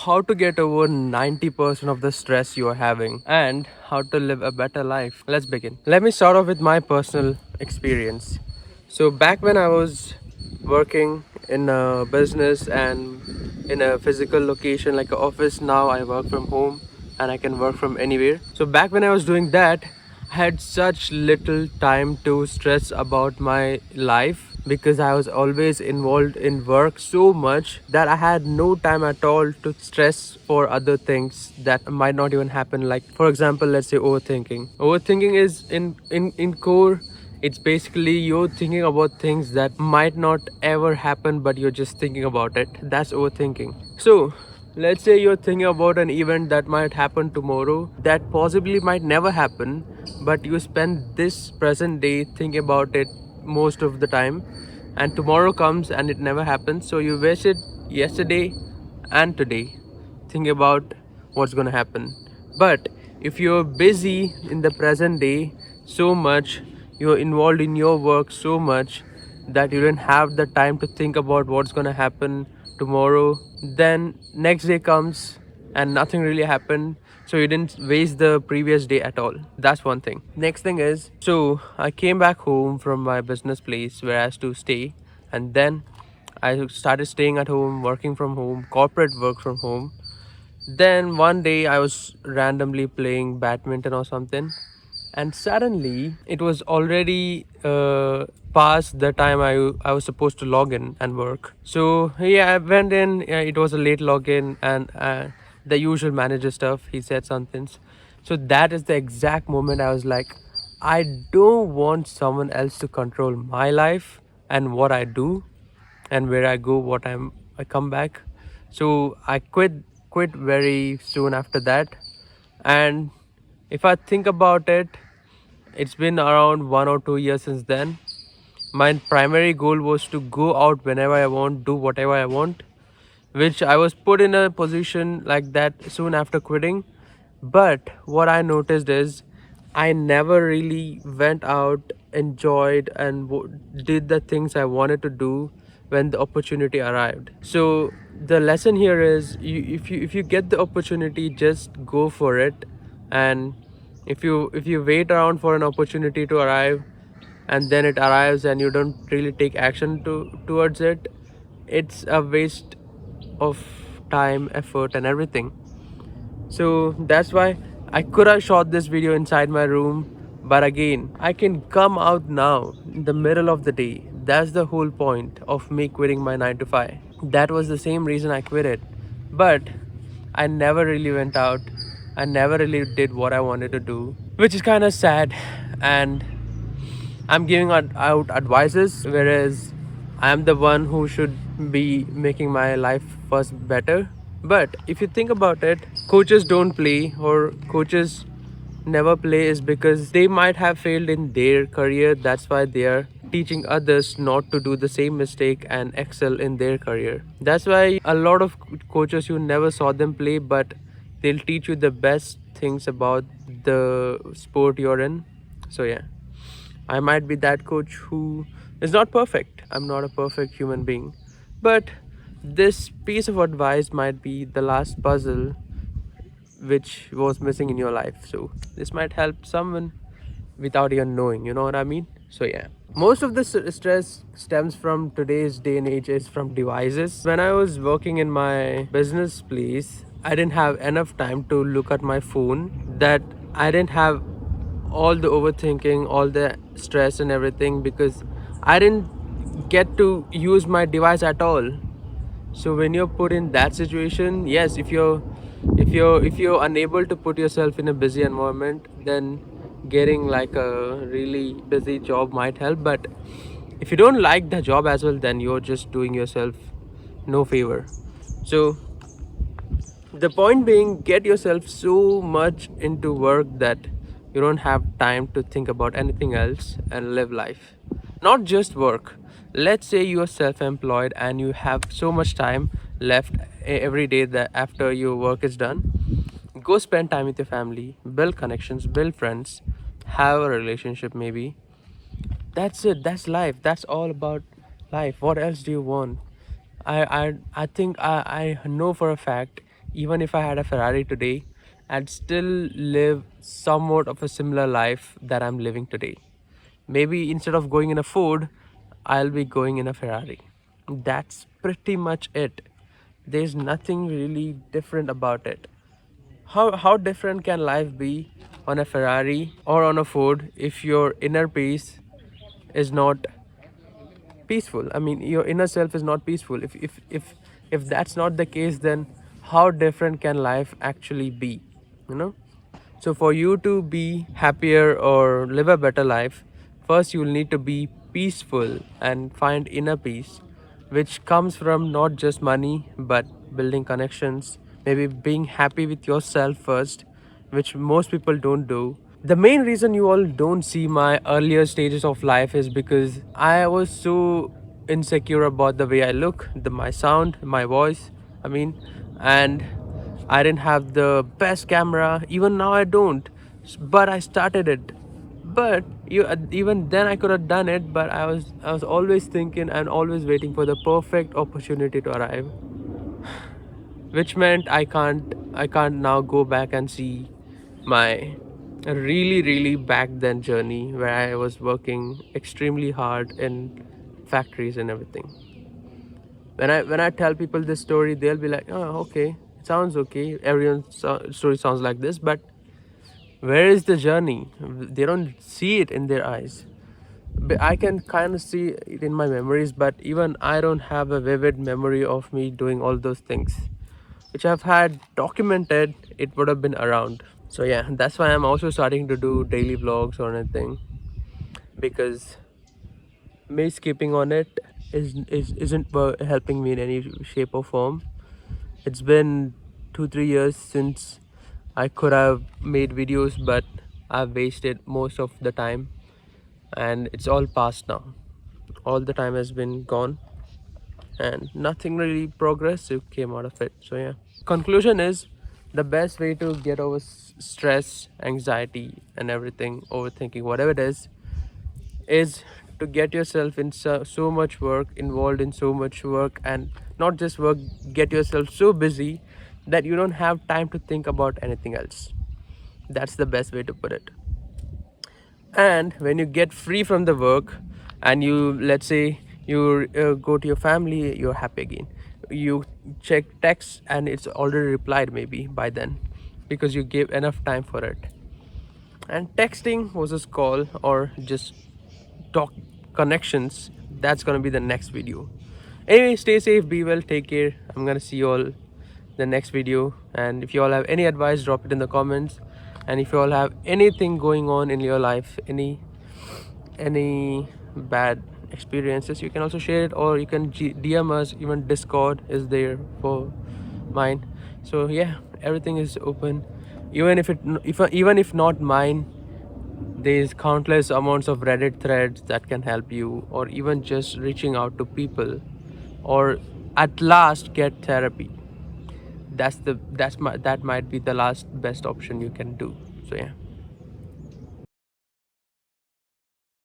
how to get over 90% of the stress you are having and how to live a better life. Let's begin. Let me start off with my personal experience. So back when I was working in a business and in a physical location like an office, now I work from home and I can work from anywhere. So back when I was doing that, I had such little time to stress about my life because I was always involved in work so much that I had no time at all to stress for other things that might not even happen. Like for example, let's say overthinking. Overthinking is in core, it's basically you're thinking about things that might not ever happen, but you're just thinking about it. That's overthinking. So let's say you're thinking about an event that might happen tomorrow that possibly might never happen, but you spend this present day thinking about it most of the time, and tomorrow comes and it never happens. So you wasted yesterday and today thinking about what's going to happen. But if you're busy in the present day so much, you're involved in your work so much that you don't have the time to think about what's going to happen tomorrow, then next day comes and nothing really happened, so you didn't waste the previous day at all. That's one thing. Next thing is, so I came back home from my business place where I had to stay, and then I started staying at home, working from home, corporate work from home. Then one day I was randomly playing badminton or something, and suddenly it was already past the time I was supposed to log in and work. So yeah, I went in. It was a late login, and the usual manager stuff. He said some things. So that is the exact moment I was like, I don't want someone else to control my life and what I do and where I go, I come back. So I quit very soon after that. And if I think about it, it's been around 1 or 2 years since then. My primary goal was to go out whenever I want, do whatever I want, which I was put in a position like that soon after quitting. But what I noticed is I never really went out, enjoyed, and did the things I wanted to do when the opportunity arrived. So the lesson here is, if you get the opportunity, just go for it. And if you wait around for an opportunity to arrive, and then it arrives and you don't really take action towards it, it's a waste of time, effort, and everything. So that's why I could have shot this video inside my room, but again, I can come out now in the middle of the day. That's the whole point of me quitting my 9 to 5. That was the same reason I quit it. But I never really went out. I never really did what I wanted to do, which is kind of sad. And I'm giving out advices, whereas I'm the one who should be making my life first better. But if you think about it, coaches don't play, or coaches never play, is because they might have failed in their career. That's why they are teaching others not to do the same mistake and excel in their career. That's why a lot of coaches, you never saw them play, but they'll teach you the best things about the sport you're in. So yeah, I might be that coach who is not perfect. I'm not a perfect human being. But this piece of advice might be the last puzzle which was missing in your life. So this might help someone without even knowing, you know what I mean? So yeah, most of the stress stems from today's day and age is from devices. When I was working in my business place, I didn't have enough time to look at my phone. That I didn't have all the overthinking, all the stress and everything, because I didn't get to use my device at all. So when you're put in that situation, yes, if you're unable to put yourself in a busy environment, then getting like a really busy job might help. But if you don't like the job as well, then you're just doing yourself no favor. So the point being, get yourself so much into work that you don't have time to think about anything else and live life. Not just work. Let's say you are self-employed and you have so much time left every day that after your work is done. Go spend time with your family, build connections, build friends, have a relationship maybe. That's it. That's life. That's all about life. What else do you want? I think I know for a fact even if I had a Ferrari today, I'd still live somewhat of a similar life that I'm living today. Maybe instead of going in a Ford, I'll be going in a Ferrari. That's pretty much it. There's nothing really different about it. How different can life be on a Ferrari or on a Ford if your inner peace is not peaceful? I mean, your inner self is not peaceful. If that's not the case, then how different can life actually be? You know? So for you to be happier or live a better life, first you'll need to be peaceful and find inner peace, which comes from not just money but building connections, maybe being happy with yourself first, which most people don't do. The main reason you all don't see my earlier stages of life is because I was so insecure about the way I look, my sound, my voice. I mean, and I didn't have the best camera. Even now I don't, but I started it. But even then I could have done it. But I was always thinking and always waiting for the perfect opportunity to arrive, which meant I can't now go back and see my really back then journey where I was working extremely hard in factories and everything. When I tell people this story, they'll be like, oh, okay, it sounds okay, everyone's story sounds like this, but where is the journey? They don't see it in their eyes. But I can kind of see it in my memories, but even I don't have a vivid memory of me doing all those things which I've had documented. It would have been around. So yeah, that's why I'm also starting to do daily vlogs or anything, because me skipping on it isn't helping me in any shape or form. It's been 2-3 years since I could have made videos, but I've wasted most of the time, and it's all past now. All the time has been gone, and nothing really progressive came out of it. So yeah, conclusion is, the best way to get over stress, anxiety and everything, overthinking, whatever it is to get yourself in so much work, involved in so much work, and not just work, get yourself so busy that you don't have time to think about anything else. That's the best way to put it. And when you get free from the work and you, let's say you go to your family, you're happy again. You check text and it's already replied maybe by then, because you gave enough time for it. And texting versus call or just talk connections, that's gonna be the next video. Anyway, stay safe, be well, take care. I'm gonna see you all the next video. And if you all have any advice, drop it in the comments. And if you all have anything going on in your life, any bad experiences, you can also share it, or you can DM us. Even Discord is there for mine. So yeah, everything is open. Even if not mine, there's countless amounts of Reddit threads that can help you, or even just reaching out to people, or at last get therapy. That might be the last best option you can do. So yeah.